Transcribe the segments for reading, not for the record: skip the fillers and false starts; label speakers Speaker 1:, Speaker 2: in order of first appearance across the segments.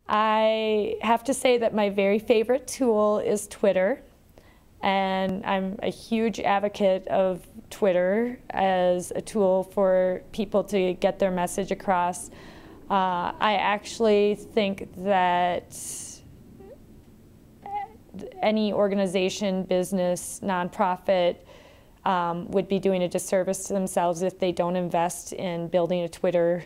Speaker 1: I have to say that my very favorite tool is Twitter, and I'm a huge advocate of Twitter as a tool for people to get their message across. I actually think that any organization, business, nonprofit would be doing a disservice to themselves if they don't invest in building a Twitter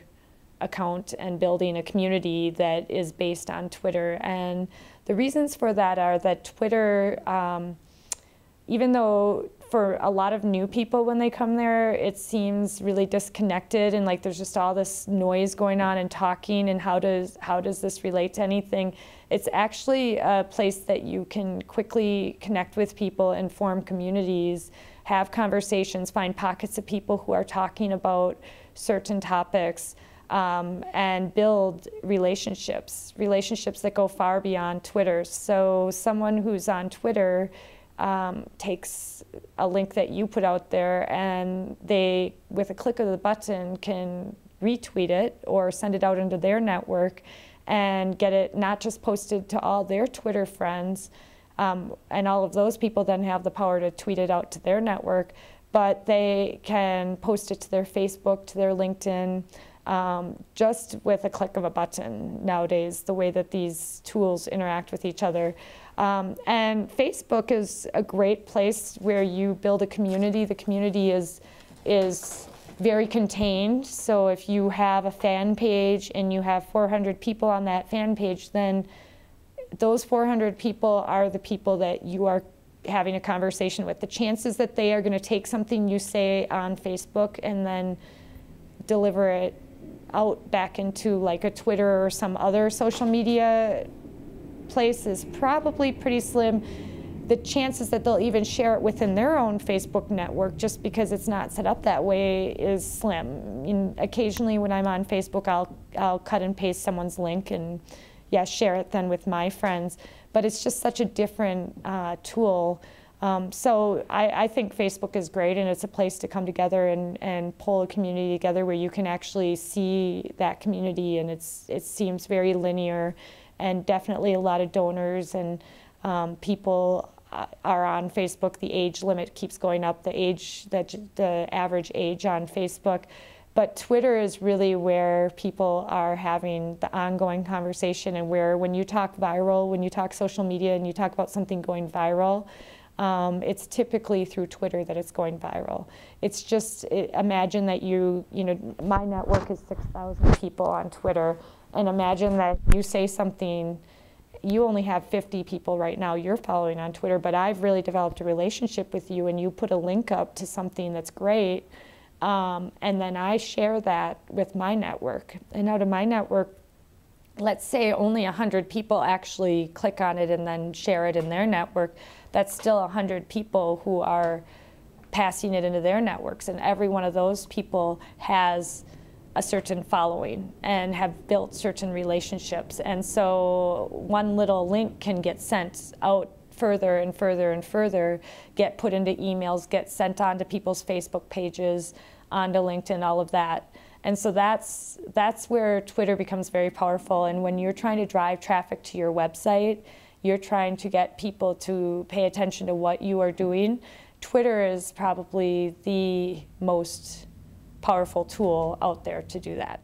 Speaker 1: account and building a community that is based on Twitter. And the reasons for that are that Twitter, even though for a lot of new people when they come there, it seems really disconnected and like there's just all this noise going on and talking and how does this relate to anything. It's actually a place that you can quickly connect with people and form communities, have conversations, find pockets of people who are talking about certain topics, and build relationships that go far beyond Twitter. So someone who's on Twitter takes a link that you put out there and they, with a click of the button, can retweet it or send it out into their network and get it not just posted to all their Twitter friends, and all of those people then have the power to tweet it out to their network, but they can post it to their Facebook, to their LinkedIn, just with a click of a button nowadays, the way that these tools interact with each other. And Facebook is a great place where you build a community. The community is very contained, so if you have a fan page and you have 400 people on that fan page, then those 400 people are the people that you are having a conversation with. The chances that they are going to take something you say on Facebook and then deliver it out back into like a Twitter or some other social media place is probably pretty slim. The chances that they'll even share it within their own Facebook network just because it's not set up that way is slim. Occasionally when I'm on Facebook, I'll cut and paste someone's link and share it then with my friends. But it's just such a different tool. So I think Facebook is great, and it's a place to come together and pull a community together where you can actually see that community, and it seems very linear, and definitely a lot of donors and people are on Facebook. The age limit keeps going up, the average age on Facebook. But Twitter is really where people are having the ongoing conversation, and where when you talk viral, when you talk social media and you talk about something going viral, it's typically through Twitter that it's going viral. It's just, imagine that my network is 6,000 people on Twitter, and imagine that you say something, you only have 50 people right now you're following on Twitter, but I've really developed a relationship with you, and you put a link up to something that's great, and then I share that with my network. And out of my network, let's say only 100 people actually click on it and then share it in their network. That's still 100 people who are passing it into their networks, and every one of those people has a certain following and have built certain relationships. And so one little link can get sent out further and further and further, get put into emails, get sent onto people's Facebook pages, onto LinkedIn, all of that. And so that's where Twitter becomes very powerful. And when you're trying to drive traffic to your website, you're trying to get people to pay attention to what you are doing, Twitter is probably the most powerful tool out there to do that.